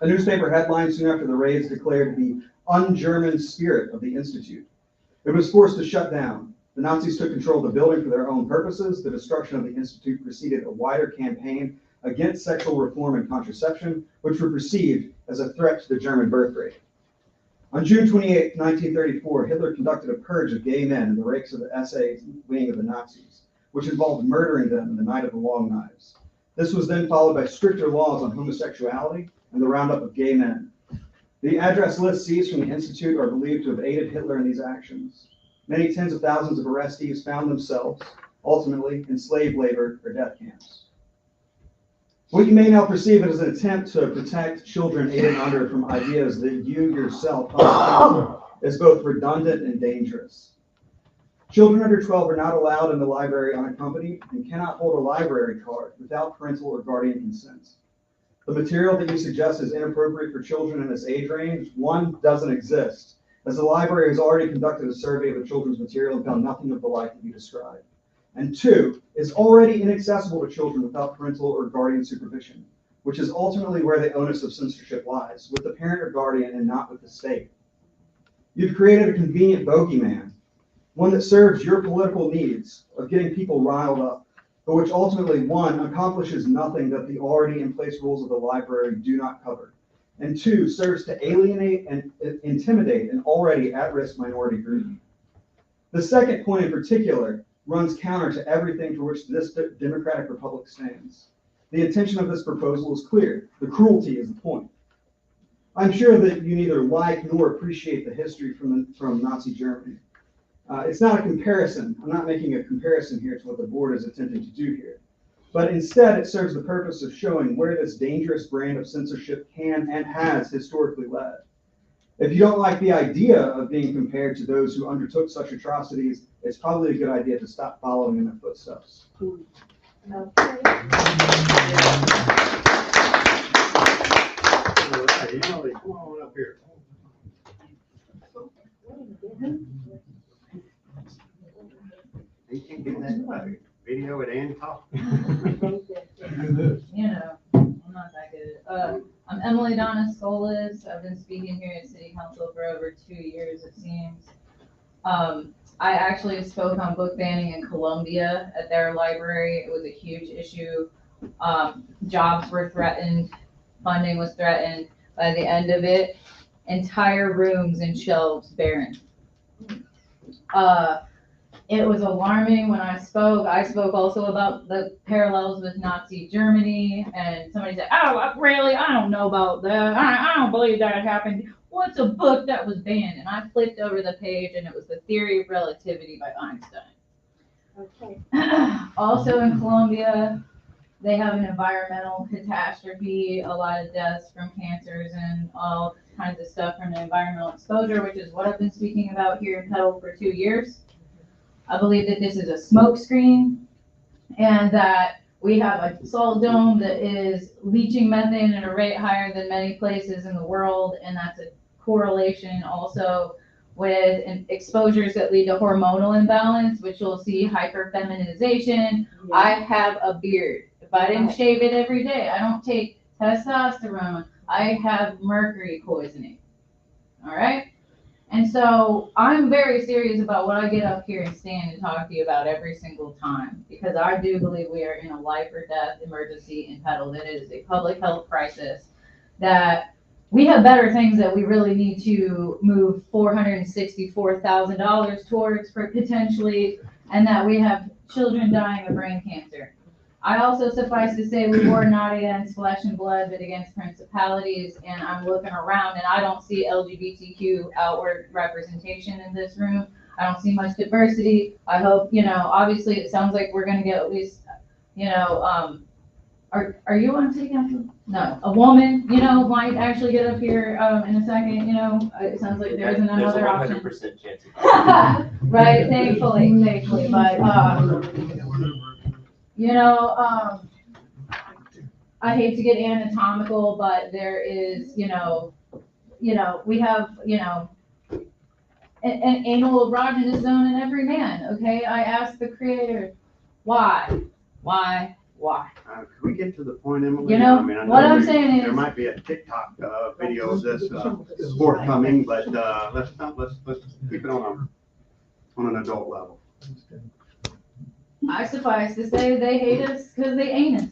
A newspaper headline soon after the raids declared the un-German spirit of the Institute. It was forced to shut down. The Nazis took control of the building for their own purposes. The destruction of the Institute preceded a wider campaign against sexual reform and contraception, which were perceived as a threat to the German birth rate. On June 28, 1934, Hitler conducted a purge of gay men in the ranks of the SA wing of the Nazis, which involved murdering them in the Night of the Long Knives. This was then followed by stricter laws on homosexuality and the roundup of gay men. The address lists seized from the Institute are believed to have aided Hitler in these actions. Many tens of thousands of arrestees found themselves, ultimately, in slave labor or death camps. What you may now perceive as an attempt to protect children 8 and under from ideas that you yourself is both redundant and dangerous. Children under 12 are not allowed in the library unaccompanied and cannot hold a library card without parental or guardian consent. The material that you suggest is inappropriate for children in this age range, one, doesn't exist, as the library has already conducted a survey of the children's material and found nothing of the like that you described. And two, is already inaccessible to children without parental or guardian supervision, which is ultimately where the onus of censorship lies, with the parent or guardian and not with the state. You've created a convenient bogeyman, one that serves your political needs of getting people riled up, but which ultimately, one, accomplishes nothing that the already in place rules of the library do not cover, and two, serves to alienate and intimidate an already at-risk minority group. The second point in particular runs counter to everything for which this democratic republic stands. The intention of this proposal is clear. The cruelty is the point. I'm sure that you neither like nor appreciate the history from Nazi Germany. It's not a comparison. I'm not making a comparison here to what the board is attempting to do here. But instead, it serves the purpose of showing where this dangerous brand of censorship can and has historically led. If you don't like the idea of being compared to those who undertook such atrocities, it's probably a good idea to stop following in their footsteps. Hey, Emily, come on up here. You can't get that video with Ann talk. You know, I'm not that good. I'm Emily Donna Scolas. I've been speaking here at City Council for over 2 years, it seems. I actually spoke on book banning in Columbia at their library. It was a huge issue. Jobs were threatened, funding was threatened. By the end of it, entire rooms and shelves barren. It was alarming when I spoke. I spoke also about the parallels with Nazi Germany, and somebody said, "Oh, really? I don't know about that. I don't believe that happened. What's a book that was banned?" And I flipped over the page, and it was The Theory of Relativity by Einstein. Okay. Also in Colombia, they have an environmental catastrophe, a lot of deaths from cancers and all kinds of stuff from the environmental exposure, which is what I've been speaking about here in Petal for 2 years. I believe that this is a smoke screen and that we have a salt dome that is leaching methane at a rate higher than many places in the world, and that's a correlation also with exposures that lead to hormonal imbalance, which you'll see hyperfeminization. Yeah. I have a beard. If I didn't shave it every day, I don't take testosterone, I have mercury poisoning. All right? And so I'm very serious about what I get up here and stand and talk to you about every single time, because I do believe we are in a life or death emergency in Petal. That is a public health crisis, that we have better things that we really need to move $464,000 towards for potentially, and that we have children dying of brain cancer. I also suffice to say we war not against flesh and blood, but against principalities, and I'm looking around and I don't see LGBTQ outward representation in this room. I don't see much diversity. I hope, obviously it sounds like we're gonna get at least, are you on city council? No, a woman, might actually get up here in a second, it sounds like there isn't another option. There's a 100% chance. Right, thankfully, but, I hate to get anatomical, but there is, we have, an anal erogenous zone in every man, okay? I asked the creator, why? Can we get to the point, Emily? What I'm saying is, there might be a TikTok video of this forthcoming, but let's keep it on an adult level. I suffice to say they hate us because they ain't us.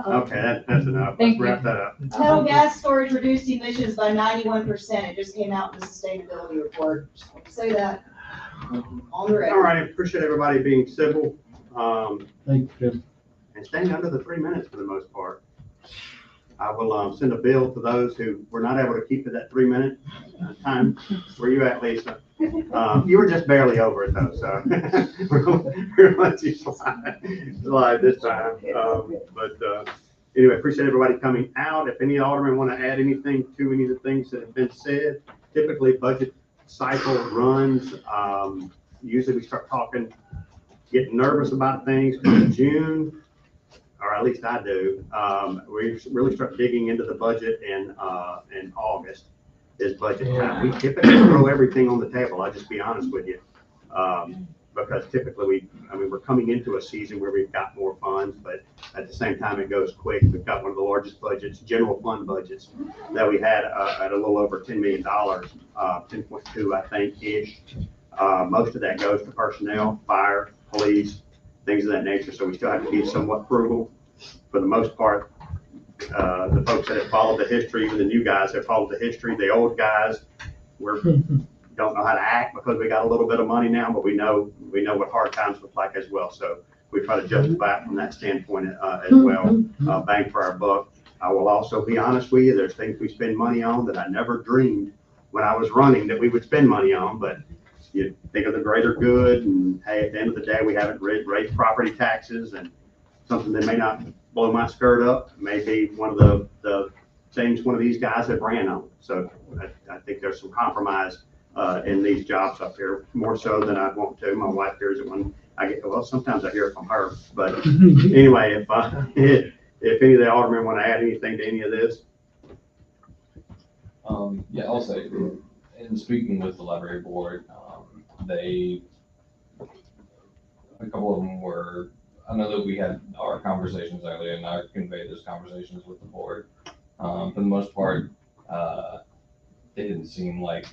Okay, that's enough. Thank Let's wrap that up. Petal gas storage reduced emissions by 91%. It just came out in the sustainability report. Just want to say that on the record. All right, appreciate everybody being civil. Thank you. And staying under the 3 minutes for the most part. I will send a bill to those who were not able to keep to that 3 minute time. Where you at, Lisa? You were just barely over it though, so we're gonna let you slide this time. Anyway, appreciate everybody coming out. If any aldermen want to add anything to any of the things that have been said, typically budget cycle runs. Usually we start talking, getting nervous about things in June, or at least I do. We really start digging into the budget in August. Is budget time. We typically throw everything on the table. I'll just be honest with you. Because typically we're coming into a season where we've got more funds, but at the same time it goes quick. We've got one of the largest budgets, general fund budgets, that we had at a little over $10 million, 10.2 I think ish. Most of that goes to personnel, fire, police, things of that nature. So we still have to be somewhat frugal for the most part. The folks that have followed the history, even the new guys have followed the history. The old guys, we're don't know how to act because we got a little bit of money now, but we know what hard times look like as well. So we try to justify it from that standpoint as well, bang for our buck. I will also be honest with you, there's things we spend money on that I never dreamed when I was running that we would spend money on, but you think of the greater good, and hey, at the end of the day, we haven't raised property taxes, and something that may not blow my skirt up may be one of the things one of these guys have ran on. So I think there's some compromise in these jobs up here, more so than I'd want to. My wife hears it when I get, well, sometimes I hear it from her, but anyway, if any of the aldermen want to add anything to any of this. Yeah, I'll say, in speaking with the library board, a couple of them were, I know that we had our conversations earlier, and I conveyed those conversations with the board. For the most part, they didn't seem like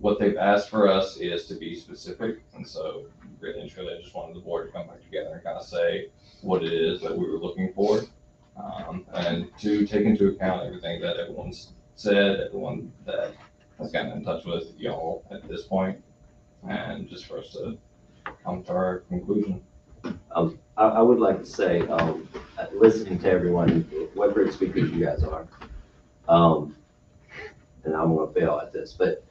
what they've asked for us is to be specific, and so really and truly, I just wanted the board to come back together and kind of say what it is that we were looking for, and to take into account everything that everyone's said, everyone that has gotten in touch with y'all at this point, and just for us to come to our conclusion. I would like to say, listening to everyone, what great speakers you guys are. And I'm gonna fail at this, but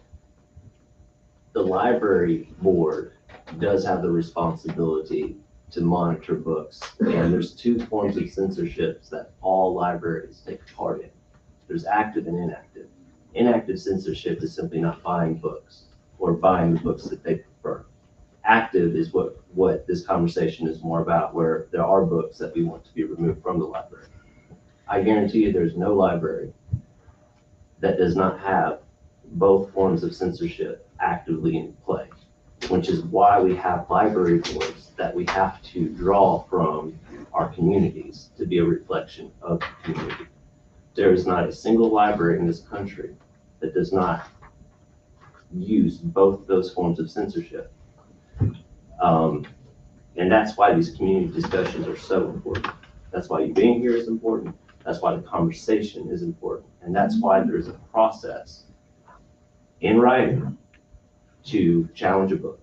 the library board does have the responsibility to monitor books. And there's two forms of censorships that all libraries take part in. There's active and inactive. Inactive censorship is simply not buying books or buying the books that they prefer. Active is what this conversation is more about, where there are books that we want to be removed from the library. I guarantee you there's no library that does not have both forms of censorship actively in play, which is why we have library boards that we have to draw from our communities to be a reflection of the community. There is not a single library in this country that does not use both those forms of censorship. And that's why these community discussions are so important. That's why you being here is important. That's why the conversation is important. And that's why there's a process in writing to challenge a book.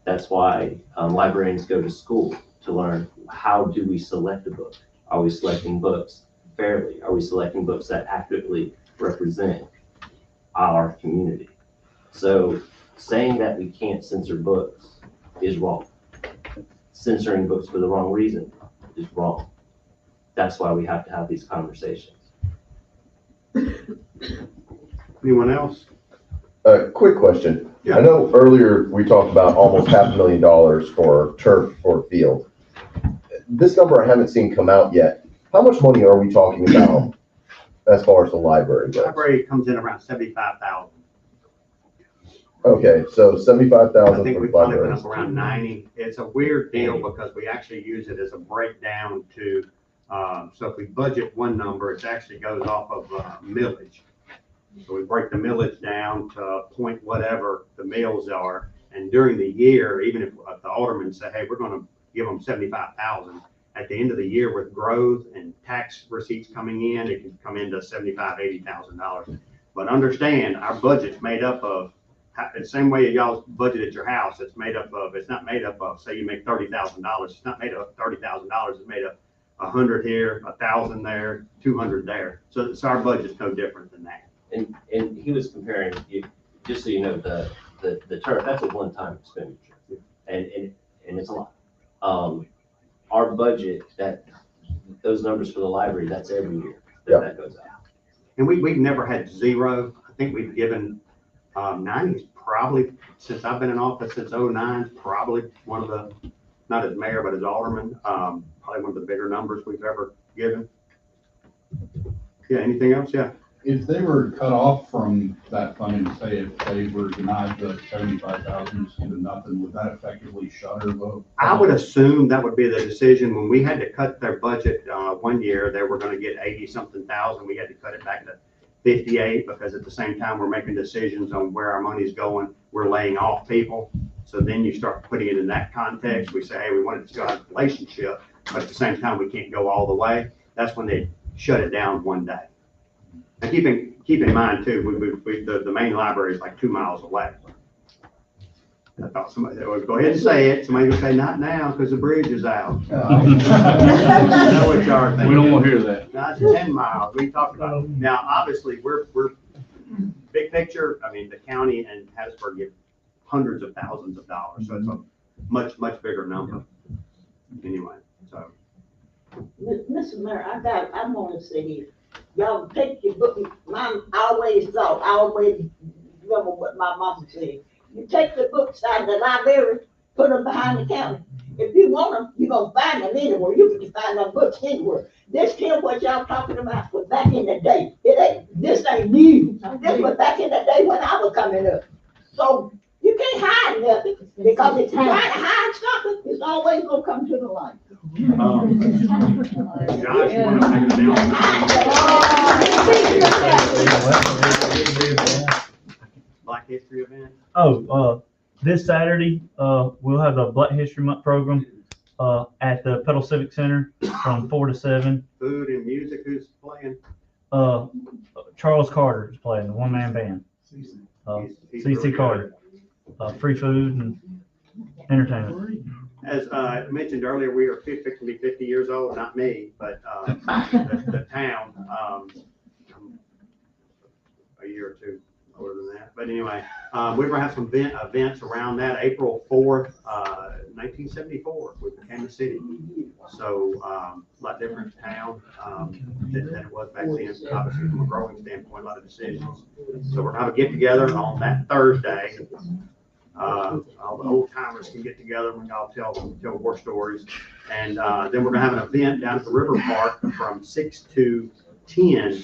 That's why librarians go to school to learn, how do we select a book? Are we selecting books fairly? Are we selecting books that accurately represent our community? So saying that we can't censor books is wrong. Censoring books for the wrong reason is wrong. That's why we have to have these conversations. Anyone else? Quick question. Yeah. I know earlier we talked about almost $500,000 for turf for a field. This number I haven't seen come out yet. How much money are we talking about as far as the library The goes? library comes in around 75,000. Okay, so 75,000 I think for we the probably went library. up around 90. It's a weird deal because we actually use it as a breakdown to, so if we budget one number, it actually goes off of millage. So we break the millage down to point whatever the mills are. And during the year, even if the aldermen say, hey, we're gonna give them 75,000, at the end of the year with growth and tax receipts coming in, it can come into $75,000, $80,000. But understand, our budget's made up of, the same way y'all's budget at your house, it's made up of, it's not made up of, say you make $30,000, it's not made up of $30,000, it's made up 100 here, 1,000 there, 200 there. So our budget's no different than that. And he was comparing, just so you know, the turf, that's a one-time expenditure. And it's a lot. Our budget, those numbers for the library, that's every year that goes out. And we've never had zero. I think we've given 90 is probably, since I've been in office since 09, probably one of the, not as mayor, but as alderman, probably one of the bigger numbers we've ever given. Yeah, anything else? Yeah. If they were cut off from that funding, say if they were denied the 75,000 to nothing, would that effectively shutter the? I would assume that would be the decision. When we had to cut their budget one year, they were going to get 80-something thousand. We had to cut it back to 58 because at the same time we're making decisions on where our money's going. We're laying off people. So then you start putting it in that context. We say, hey, we want it to go out of relationship, but at the same time we can't go all the way. That's when they shut it down one day. And keep in mind too, the main library is like 2 miles away. I thought somebody, well, go ahead and say it. Somebody will say, not now, because the bridge is out. Oh. I know what y'all are thinking. We don't want to hear that. That's 10 miles. We talked about it. Now, obviously, we're big picture. I mean, the county and Hattiesburg give hundreds of thousands of dollars, so it's a much, much bigger number. Anyway, so. Mr. Mayor, I want to say here, y'all take your book, Mom always thought, I always remember what my mama said. You take the books out of the library, put them behind the counter. If you want them, you're gonna find them anywhere. You can find them books anywhere. This here, what y'all talking about was back in the day. This ain't new. This was back in the day when I was coming up. So you can't hide nothing, because if you try to hide something, it's always gonna come to the light. Josh, you want to make an announcement? Black History event? Oh, this Saturday, we'll have the Black History Month program, at the Petal Civic Center from 4 to 7. Food and music, who's playing? Charles Carter is playing, the one-man band. He's CC really Carter. Free food and entertainment. As I mentioned earlier, we are fixing to be 50 years old, not me, but the town, a year or two older than that. But anyway, we're gonna have some events around that. April 4th, 1974, we became a city. So a lot different town than it was back then. Obviously, from a growing standpoint, a lot of decisions. So we're gonna have a get together on that Thursday. All the old timers can get together when y'all tell war stories. And then we're gonna have an event down at the River Park from 6 to 10.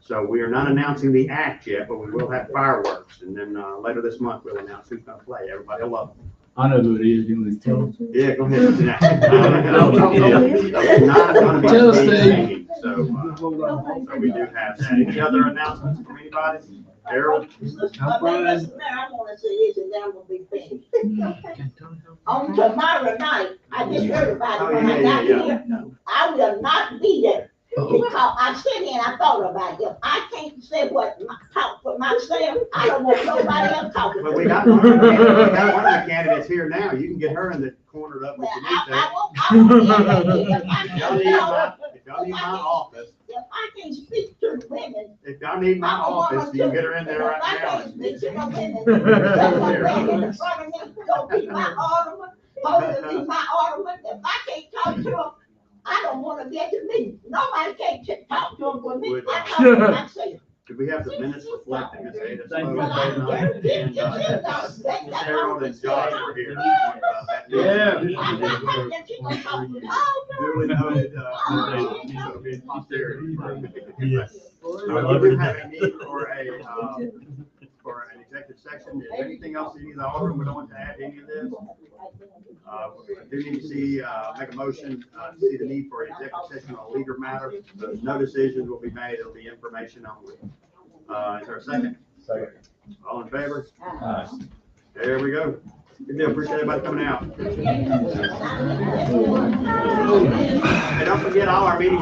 So we are not announcing the act yet, but we will have fireworks. And then later this month, we'll announce who's gonna play. Everybody will love them. I know who it is. You want to tell them? Yeah, go ahead. It's not gonna be Tell us, a big Steve. meeting, so we do have that. Any other announcements from anybody? Harold? Mr. Mayor, I want to say this, and then I'm gonna be finished. On tomorrow night, I just heard about it when I got here. I will not be there. Because I sit here and I thought about it. If I can't say talk for myself, I don't want nobody else talking. But we to got me. one of the candidates here now. You can get her in the corner up if you need to. If y'all need my office, If I can't speak to the women. if y'all need my office, you can get her in there right now. If I can't speak to the women, in front of me, don't be my alderman, supposed to be my alderman. If I can't talk to them, I don't want to get to me. Nobody can't talk to them for me. I talk to myself. Could we have the minutes reflecting as Ada Thank you. spoke tonight? And Harold and Josh are here. Yeah. Duly noted, so be in posterity. Yes. So we do have a need for an executive session. Is there anything else that either alderman would want to add to any of this? I do need to see, make a motion, to see the need for an executive session on a legal matter. No decisions will be made. It'll be information only. Is there a second? Second. All in favor? Aye. There we go. Good deal. Appreciate everybody coming out. Hey, don't forget all our meetings.